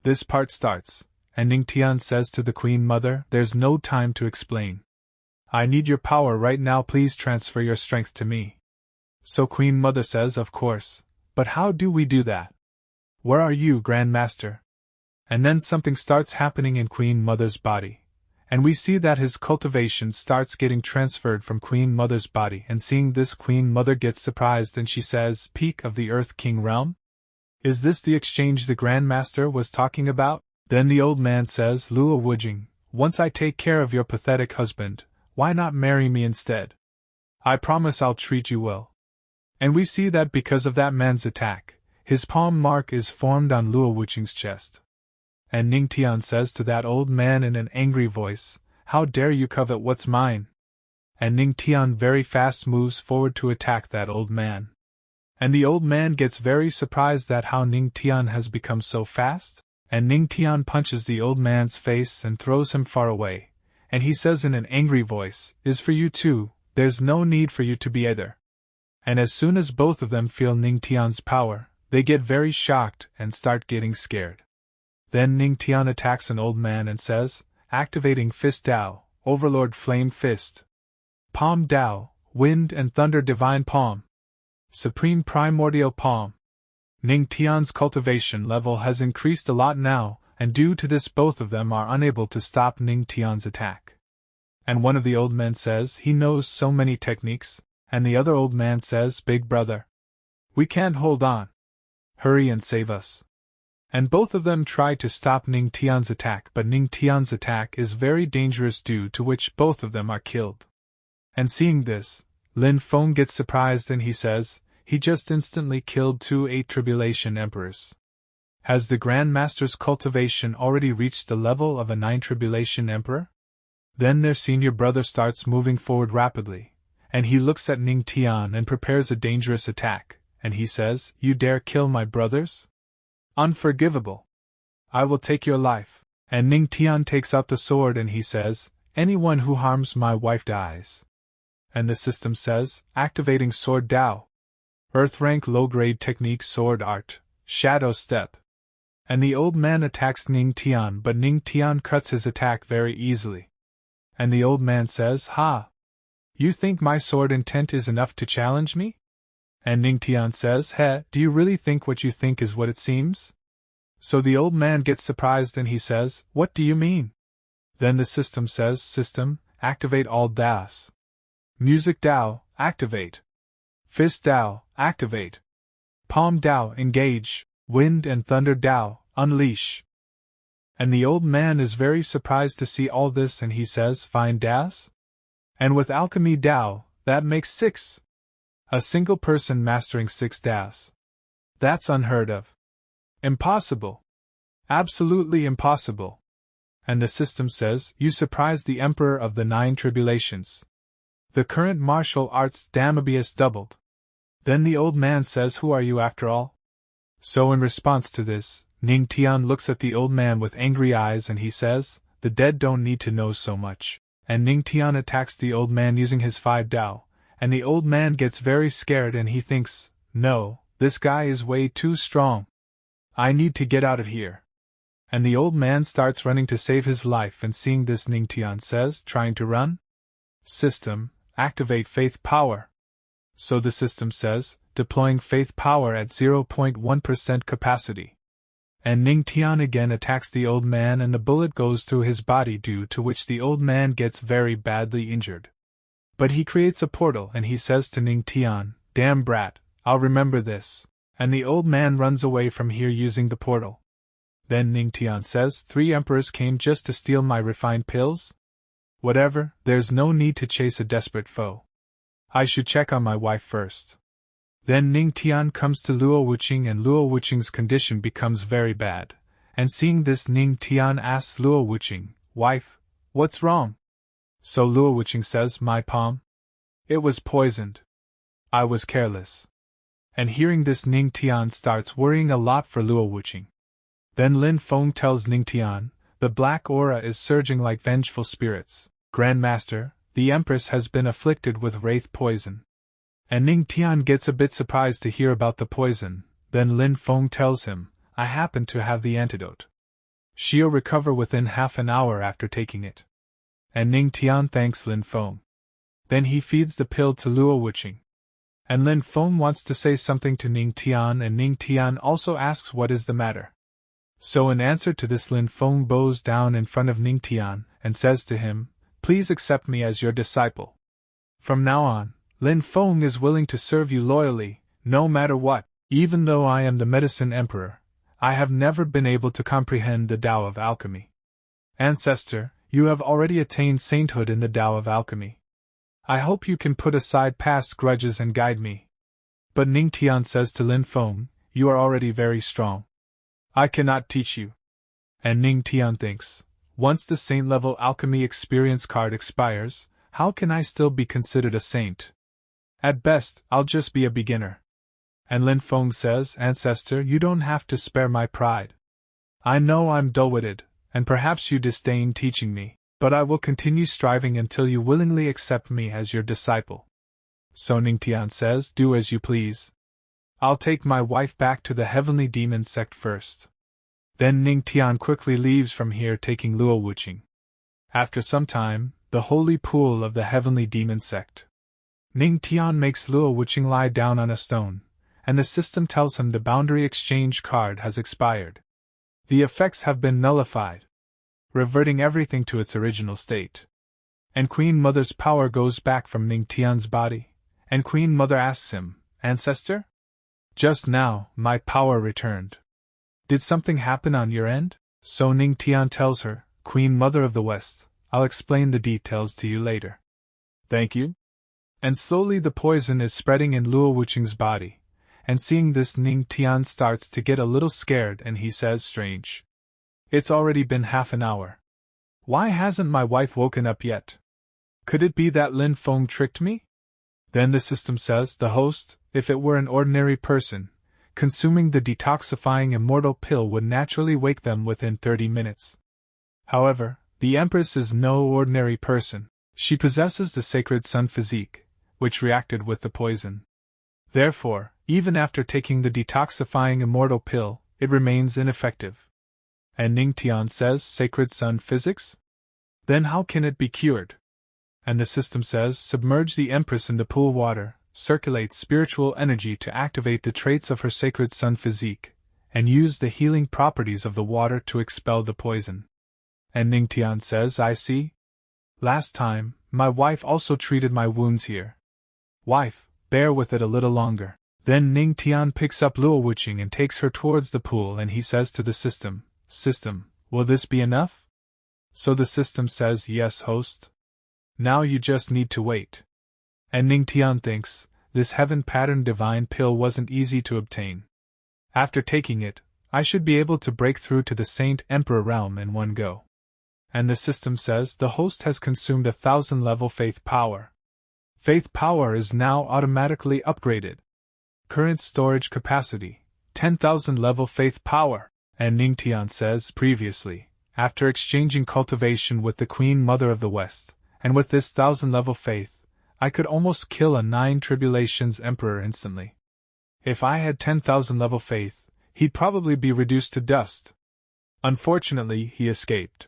This part starts, and Ning Tian says to the Queen Mother, "There's no time to explain. I need your power right now, please transfer your strength to me." So Queen Mother says, "Of course, but how do we do that? Where are you, Grand Master?" And then something starts happening in Queen Mother's body, and we see that his cultivation starts getting transferred from Queen Mother's body, and seeing this, Queen Mother gets surprised and she says, "Peak of the Earth King realm? Is this the exchange the Grand Master was talking about?" Then the old man says, "Luo Wujing, once I take care of your pathetic husband, why not marry me instead? I promise I'll treat you well." And we see that because of that man's attack, his palm mark is formed on Luo Wujing's chest. And Ning Tian says to that old man in an angry voice, "How dare you covet what's mine?" And Ning Tian very fast moves forward to attack that old man. And the old man gets very surprised at how Ning Tian has become so fast, and Ning Tian punches the old man's face and throws him far away, and he says in an angry voice, "Is for you too, there's no need for you to be either." And as soon as both of them feel Ning Tian's power, they get very shocked and start getting scared. Then Ning Tian attacks an old man and says, "Activating Fist Dao, Overlord Flame Fist. Palm Dao, Wind and Thunder Divine Palm. Supreme Primordial Palm." Ning Tian's cultivation level has increased a lot now, and due to this both of them are unable to stop Ning Tian's attack. And one of the old men says he knows so many techniques, and the other old man says, "Big brother, we can't hold on. Hurry and save us." And both of them try to stop Ning Tian's attack, but Ning Tian's attack is very dangerous, due to which both of them are killed. And seeing this, Lin Feng gets surprised and he says, "He just instantly killed 2 8 Tribulation Emperors. Has the Grand Master's cultivation already reached the level of a 9 Tribulation Emperor?" Then their senior brother starts moving forward rapidly, and he looks at Ning Tian and prepares a dangerous attack, and he says, "You dare kill my brothers? Unforgivable. I will take your life." And Ning Tian takes out the sword and he says, "Anyone who harms my wife dies." And the system says, "Activating Sword Dao. Earth Rank Low Grade Technique Sword Art, Shadow Step." And the old man attacks Ning Tian, but Ning Tian cuts his attack very easily. And the old man says, "Ha! You think my sword intent is enough to challenge me?" And Ning Tian says, "Heh, do you really think what you think is what it seems?" So the old man gets surprised and he says, "What do you mean?" Then the system says, "System, activate all Daos. Music Dao, activate. Fist Dao, activate. Palm Dao, engage. Wind and Thunder Dao, unleash." And the old man is very surprised to see all this and he says, "Fine Daos? And with Alchemy Dao, that makes 6. A single person mastering 6 Daos. That's unheard of. Impossible. Absolutely impossible." And the system says, "You surprised the Emperor of the 9 Tribulations. The current martial arts Damabius doubled." Then the old man says, "Who are you after all?" So in response to this, Ning Tian looks at the old man with angry eyes and he says, "The dead don't need to know so much." And Ning Tian attacks the old man using his 5 Dao, and the old man gets very scared and he thinks, "No, this guy is way too strong. I need to get out of here." And the old man starts running to save his life, and seeing this, Ning Tian says, "Trying to run? System, activate Faith Power." So the system says, "Deploying Faith Power at 0.1% capacity." And Ning Tian again attacks the old man and the bullet goes through his body, due to which the old man gets very badly injured. But he creates a portal and he says to Ning Tian, "Damn brat, I'll remember this." And the old man runs away from here using the portal. Then Ning Tian says, 3 emperors came just to steal my refined pills? Whatever, there's no need to chase a desperate foe. I should check on my wife first." Then Ning Tian comes to Luo Wuqing and Luo Wuqing's condition becomes very bad, and seeing this Ning Tian asks Luo Wuqing, "Wife, what's wrong?" So Luo Wuqing says, "My palm? It was poisoned. I was careless." And hearing this, Ning Tian starts worrying a lot for Luo Wuqing. Then Lin Feng tells Ning Tian, "The black aura is surging like vengeful spirits. Grandmaster, the Empress has been afflicted with wraith poison." And Ning Tian gets a bit surprised to hear about the poison. Then Lin Feng tells him, "I happen to have the antidote. She'll recover within half an hour after taking it. And Ning Tian thanks Lin Feng. Then he feeds the pill to Luo Wuqing. And Lin Feng wants to say something to Ning Tian, and Ning Tian also asks what is the matter. So in answer to this, Lin Feng bows down in front of Ning Tian and says to him, "Please accept me as your disciple. From now on, Lin Feng is willing to serve you loyally, no matter what. Even though I am the medicine emperor, I have never been able to comprehend the Tao of alchemy. Ancestor, you have already attained sainthood in the Tao of alchemy. I hope you can put aside past grudges and guide me." But Ning Tian says to Lin Feng, "You are already very strong. I cannot teach you." And Ning Tian thinks, once the saint-level alchemy experience card expires, how can I still be considered a saint? At best, I'll just be a beginner. And Lin Feng says, "Ancestor, you don't have to spare my pride. I know I'm dull-witted, and perhaps you disdain teaching me, but I will continue striving until you willingly accept me as your disciple." So Ning Tian says, "Do as you please. I'll take my wife back to the heavenly demon sect first." Then Ning Tian quickly leaves from here, taking Luo Wuqing. After some time, the holy pool of the heavenly demon sect. Ning Tian makes Luo Wuqing lie down on a stone, and the system tells him the boundary exchange card has expired. The effects have been nullified, reverting everything to its original state. And Queen Mother's power goes back from Ning Tian's body, and Queen Mother asks him, "Ancestor? Just now, my power returned. Did something happen on your end?" So Ning Tian tells her, "Queen Mother of the West, I'll explain the details to you later." "Thank you." And slowly the poison is spreading in Luo Wuqing's body, and seeing this, Ning Tian starts to get a little scared, and he says, "Strange. It's already been half an hour. Why hasn't my wife woken up yet? Could it be that Lin Feng tricked me?" Then the system says, "The host, if it were an ordinary person, consuming the detoxifying immortal pill would naturally wake them within 30 minutes. However, the Empress is no ordinary person. She possesses the sacred sun physique, which reacted with the poison. Therefore, even after taking the detoxifying immortal pill, it remains ineffective." And Ning Tian says, "Sacred sun physics? Then how can it be cured?" And the system says, "Submerge the Empress in the pool water, circulate spiritual energy to activate the traits of her sacred sun physique, and use the healing properties of the water to expel the poison." And Ning Tian says, "I see. Last time, my wife also treated my wounds here. Wife, bear with it a little longer." Then Ning Tian picks up Luo Wuqing and takes her towards the pool, and he says to the system, "System, will this be enough?" So the system says, "Yes, host. Now you just need to wait." And Ning Tian thinks, this heaven-patterned divine pill wasn't easy to obtain. After taking it, I should be able to break through to the Saint Emperor realm in one go. And the system says, "The host has consumed 1,000 level faith power. Faith power is now automatically upgraded. Current storage capacity, 10,000 level faith power." And Ning Tian says, "Previously, after exchanging cultivation with the Queen Mother of the West, and with this 1,000 level faith, I could almost kill a 9 tribulations emperor instantly. If I had 10,000 level faith, he'd probably be reduced to dust. Unfortunately, he escaped.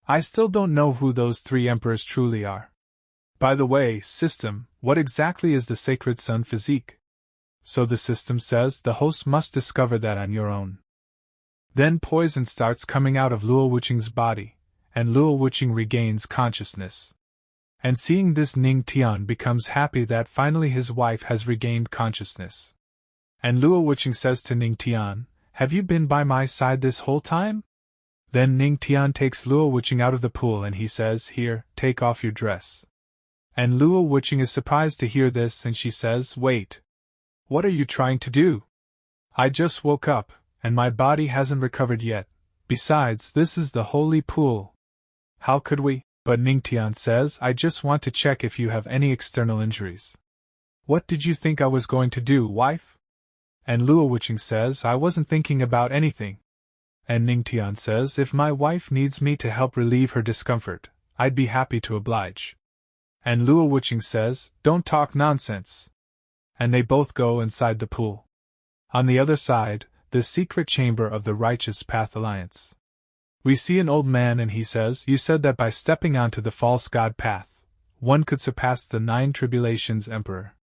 I still don't know who those 3 emperors truly are. By the way, system, what exactly is the sacred sun physique?" So the system says, "The host must discover that on your own." Then poison starts coming out of Luo Wuqing's body, and Luo Wuqing regains consciousness. And seeing this, Ning Tian becomes happy that finally his wife has regained consciousness. And Luo Wuqing says to Ning Tian, "Have you been by my side this whole time?" Then Ning Tian takes Luo Wuqing out of the pool, and he says, "Here, take off your dress." And Luo Wuqing is surprised to hear this, and she says, "Wait. What are you trying to do? I just woke up, and my body hasn't recovered yet. Besides, this is the holy pool. How could we?" But Ning Tian says, "I just want to check if you have any external injuries." "What did you think I was going to do, wife?" And Luo Wuqing says, "I wasn't thinking about anything." And Ning Tian says, "If my wife needs me to help relieve her discomfort, I'd be happy to oblige." And Luo Wuqing says, "Don't talk nonsense." And they both go inside the pool. On the other side, the secret chamber of the Righteous Path Alliance. We see an old man and he says, "You said that by stepping onto the false god path, one could surpass the 9 tribulations emperor.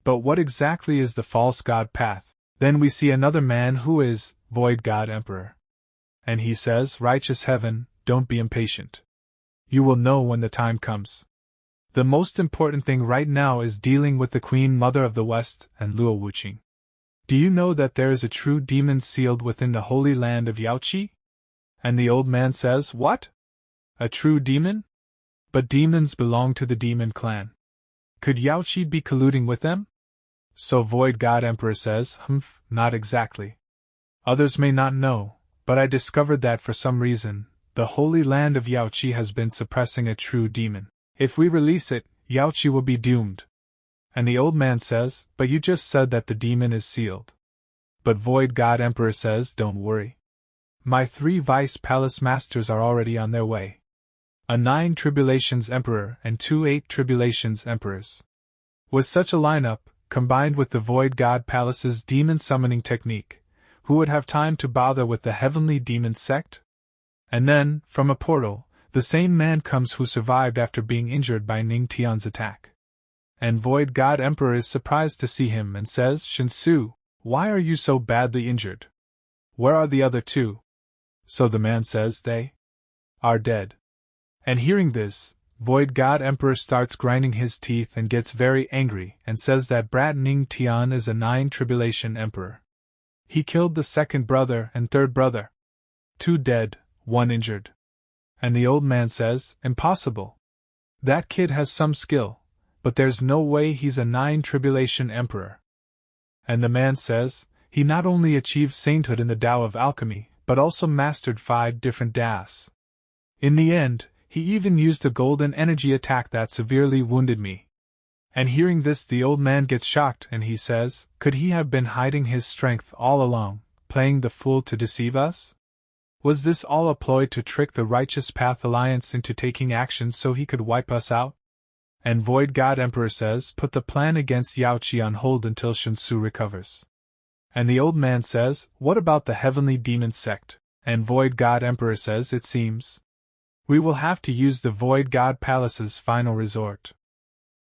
But what exactly is the false god path?" Then we see another man who is void god emperor. And he says, "Righteous heaven, don't be impatient. You will know when the time comes. The most important thing right now is dealing with the Queen Mother of the West and Luo Wuqing. Do you know that there is a true demon sealed within the holy land of Yaoqi?" And the old man says, "What? A true demon? But demons belong to the demon clan. Could Yaoqi be colluding with them?" So Void God Emperor says, "Not exactly. Others may not know, but I discovered that for some reason, the holy land of Yaoqi has been suppressing a true demon. If we release it, Yaoqi will be doomed." And the old man says, "But you just said that the demon is sealed." But Void God Emperor says, "Don't worry. My 3 vice palace masters are already on their way. A 9 tribulations emperor and 2 8 tribulations emperors. With such a lineup, combined with the Void God Palace's demon summoning technique, who would have time to bother with the heavenly demon sect?" And then, from a portal, the same man comes who survived after being injured by Ning Tian's attack. And Void God Emperor is surprised to see him and says, "Shinsu, why are you so badly injured? Where are the other 2? So the man says, "They are dead." And hearing this, Void God Emperor starts grinding his teeth and gets very angry and says that brat Ning Tian is a 9 tribulation emperor. He killed the 2nd brother and 3rd brother. 2 dead, 1 injured. And the old man says, "Impossible. That kid has some skill, but there's no way he's a 9 tribulation emperor." And the man says, "He not only achieved sainthood in the Tao of alchemy, but also mastered 5 different Das. In the end, he even used a golden energy attack that severely wounded me." And hearing this, the old man gets shocked and he says, "Could he have been hiding his strength all along, playing the fool to deceive us? Was this all a ploy to trick the Righteous Path Alliance into taking action so he could wipe us out?" And Void God Emperor says, "Put the plan against Yaoqi on hold until Shinsu recovers." And the old man says, "What about the Heavenly Demon Sect?" And Void God Emperor says, "It seems we will have to use the Void God Palace's final resort.